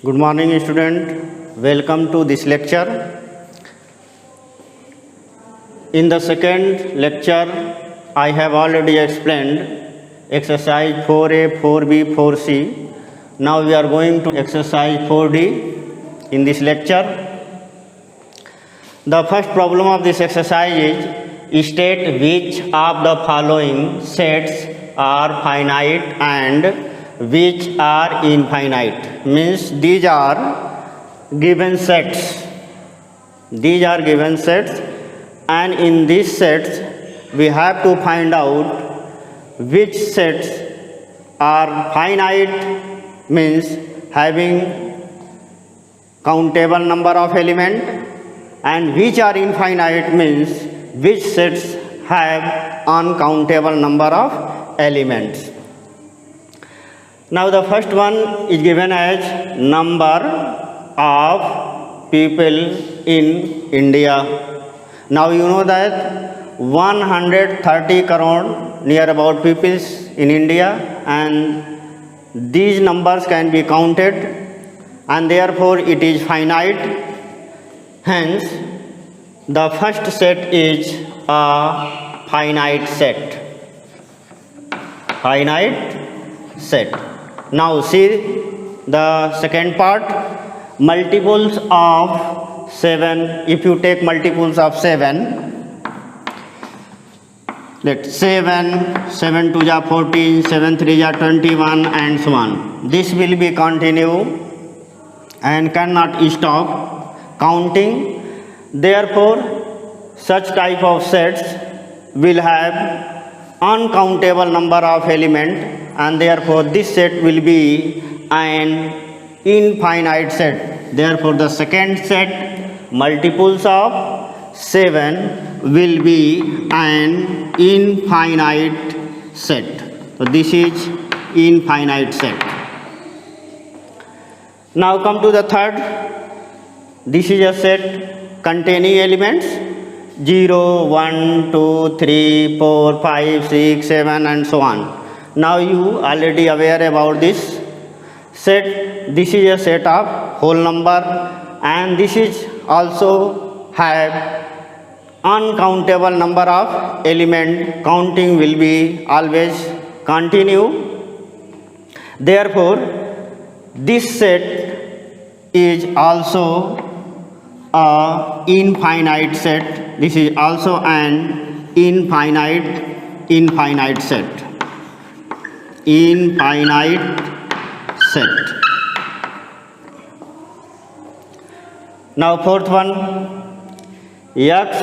Good morning, student. Welcome to this lecture. In the second lecture, I have already explained exercise 4A, 4B, 4C. Now we are going to exercise 4D in this lecture. The first problem of this exercise is state which of the following sets are finite and which are infinite. Means these are given sets. These are given sets, and in these sets we have to find out which sets are finite, means having countable number of elements, and which are infinite, means which sets have uncountable number of elements. Now the first one is given as number of people in India. Now you know that 130 crore near about people in India, and these numbers can be counted, and therefore it is finite. Hence the first set is a finite set. Finite set. Now see the second part, multiples of 7. If you take multiples of 7, let 7 2 ja 14, 7 3 ja 21, and so on. This will be continue and cannot stop counting. Therefore such type of sets will have uncountable number of elements, and therefore this set will be an infinite set. Therefore the second set, multiples of 7, will be an infinite set. So this is infinite set. Now come to the third. This is a set containing elements 0, 1, 2, 3, 4, 5, 6, 7, and so on. Now you already aware about this set. This is a set of whole number, and this is also have uncountable number of element. Counting will be always continue. Therefore this set is also a infinite set. This is also an infinite set. Infinite set. Now fourth one, x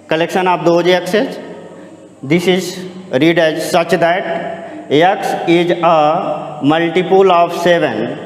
collection of those x's. This is read as such that x is a multiple of 7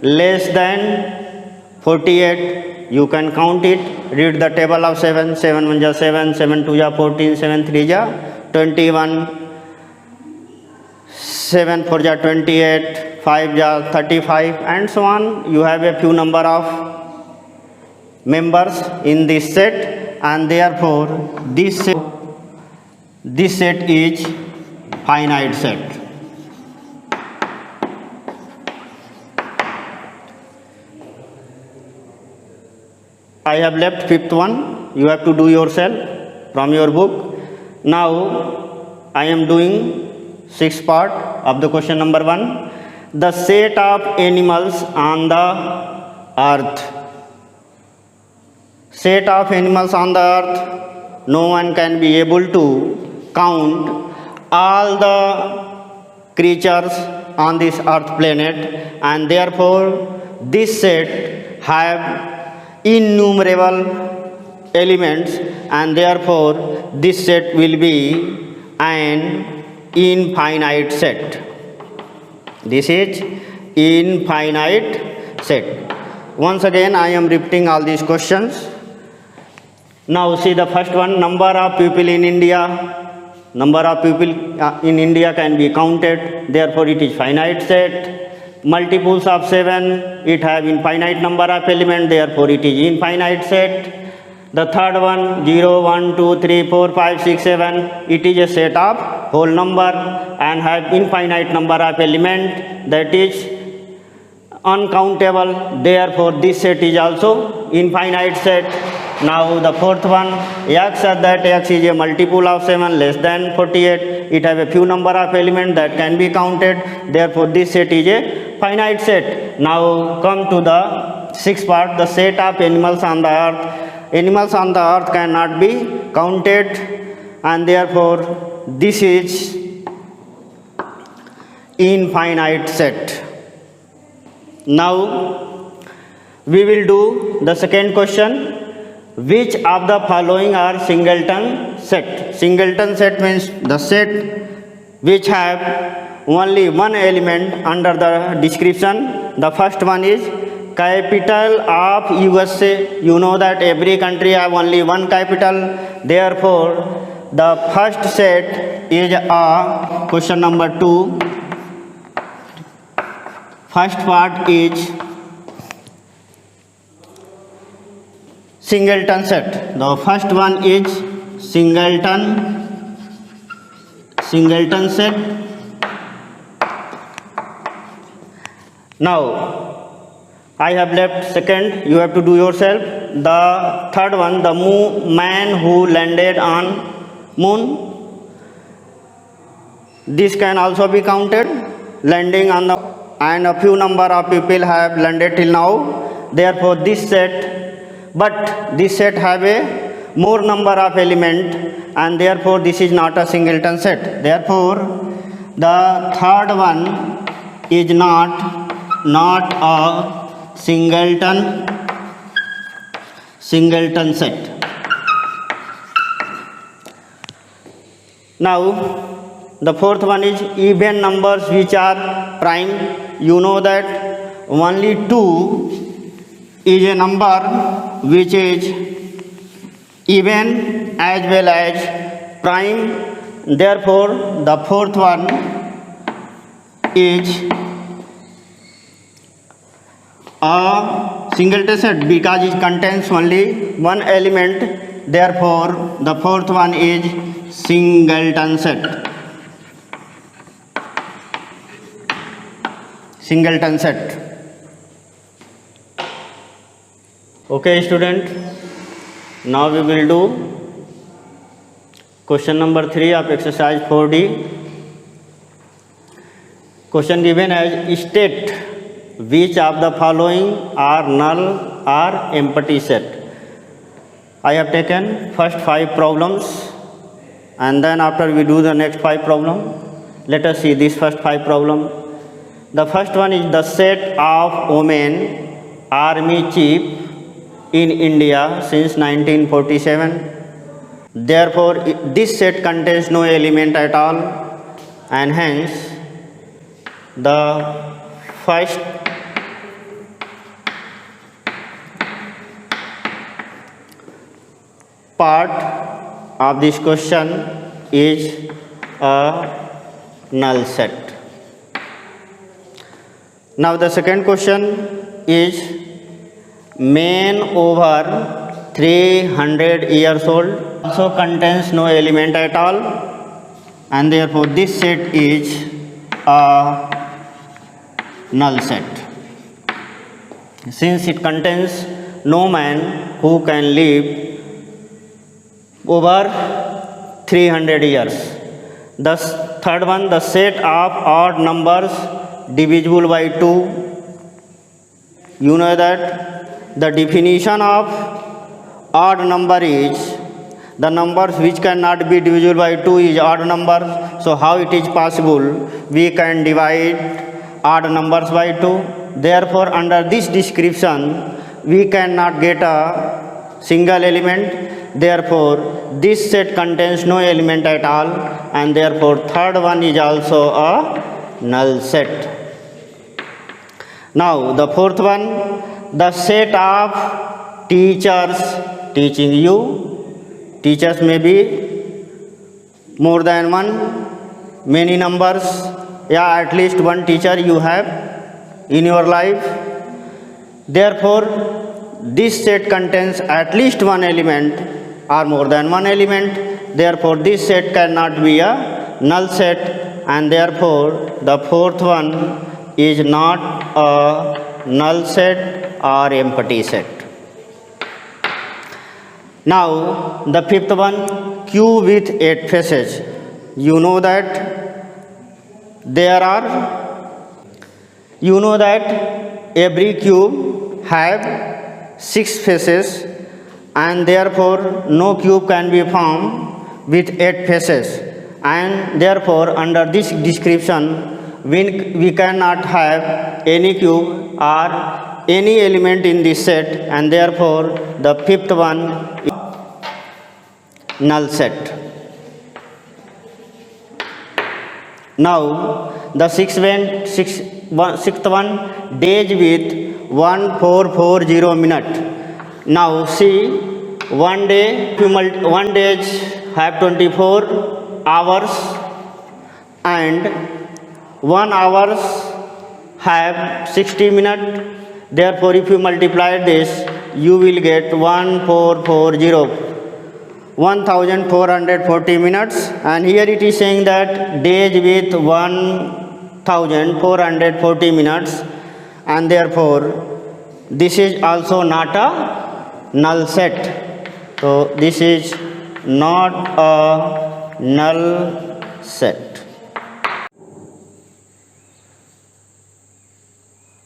less than 48. You can count it. Read the table of 7. 7 1 ja 7, 7 2 ja 14, 7 3 ja 21, 7 4 ja 28, 5 ja 35, and so on. You have a few number of members in this set, and therefore this set is finite set. I have left fifth one. You have to do yourself from your book. Now I am doing sixth part of the question number 1. The set of animals on the earth. Set of animals on the earth. No one can be able to count all the creatures on this earth planet, and therefore this set have innumerable elements, and therefore this set will be an infinite set. This is infinite set. Once again I am repeating all these questions. Now see the first one, number of people in India. Number of people in India can be counted, therefore it is finite set. Multiples of 7, it have infinite number of elements, therefore it is infinite set. The third one, 0, 1, 2, 3, 4, 5, 6, 7, it is a set of whole number and have infinite number of elements, that is uncountable, therefore this set is also infinite set. Now the fourth one, x such that x is a multiple of 7 less than 48, it have a few number of elements that can be counted, therefore this set is a finite set. Now come to the sixth part, the set of animals on the earth. Animals on the earth cannot be counted, and therefore this is infinite set. Now we will do the second question. Which of the following are singleton set? Singleton set means the set which have only one element under the description. The first one is capital of USA. You know that every country have only one capital, therefore the first set is a question number 2. First part is singleton set. The first one is singleton set. Now I have left second, you have to do yourself. The third one, the man who landed on moon. This can also be counted, landing on the, and a few number of people have landed till now, therefore this set, but this set have a more number of element, and therefore this is not a singleton set. Therefore the third one is not a singleton set. Now the fourth one is even numbers which are prime. You know that only 2 is a number which is even as well as prime. Therefore the fourth one is a singleton set because it contains only one element. Therefore the fourth one is singleton set. Singleton set. Okay student, now we will do question number 3 of exercise 4D. Question given as state which of the following are null or empty set. I have taken first 5 problems, and then after we do the next 5 problem. Let us see this first 5 problem. The first one is the set of women army chief in India since 1947. Therefore this set contains no element at all, and hence the first part of this question is a null set. Now the second question is man over 300 years old also contains no element at all, and therefore this set is a null set. Since it contains no man who can live over 300 years. The third one, the set of odd numbers divisible by 2. You know that the definition of odd number is the numbers which cannot be divisible by 2 is odd number. So how it is possible we can divide odd numbers by 2? Therefore under this description we cannot get a single element. Therefore this set contains no element at all, and therefore third one is also a null set. Now the fourth one, the set of teachers teaching you. Teachers may be more than one, many numbers, at least one teacher you have in your life. Therefore this set contains at least one element or more than one element. Therefore this set cannot be a null set, and therefore the fourth one is not a null set or empty set. Now the fifth one, cube with 8 faces. You know that every cube have 6 faces, and therefore no cube can be formed with 8 faces, and therefore under this description we cannot have any cube or any element in this set, and therefore the fifth one is null set. Now the sixth one, days with 1440 minute. Now see, one day have 24 hours, and 1 hours have 60 minutes. Therefore, if you multiply this, you will get 1440 minutes, and here it is saying that days with 1440 minutes, and therefore this is also not a null set. So this is not a null set.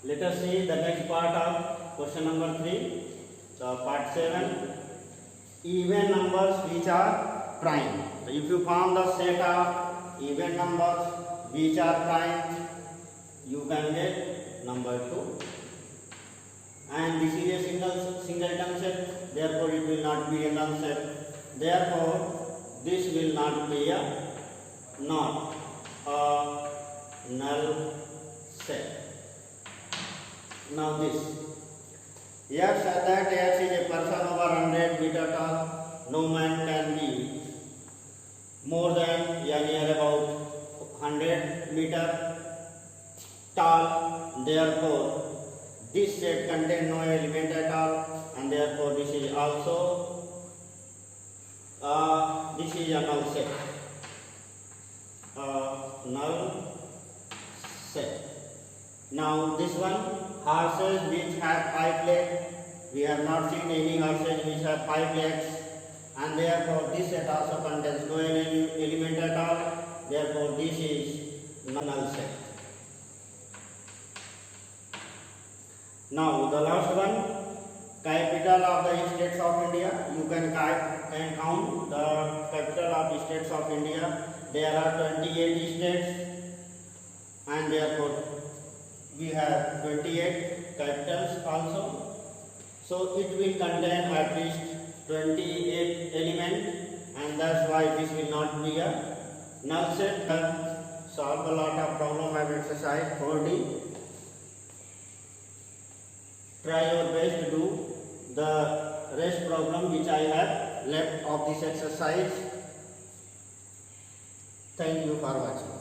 Let us see the next part of question number 3. So part 7, even numbers which are prime. So if you form the set of even numbers which are prime, you can get number 2. And this is a singleton set, therefore it will not be a null set. Therefore this will not be a null set. Now this, here said that X is a person over 100 meter tall. No man can be more than near about 100 meter tall. Therefore this set contains no element at all, and therefore this is also this is a null set. Null set. Now this one, horses which have 5 legs. We have not seen any horses which have 5 legs, and therefore this set also contains no element at all. Therefore this is null set. Now the last one, capital of the states of India. You can count the capital of the states of India. There are 28 states, and therefore we have 28 capitals also. So it will contain at least 28 elements, and that's why this will not be a null set. Solve a lot of problem of exercise 4D. Try your best to do the rest problem which I have left of this exercise. Thank you for watching.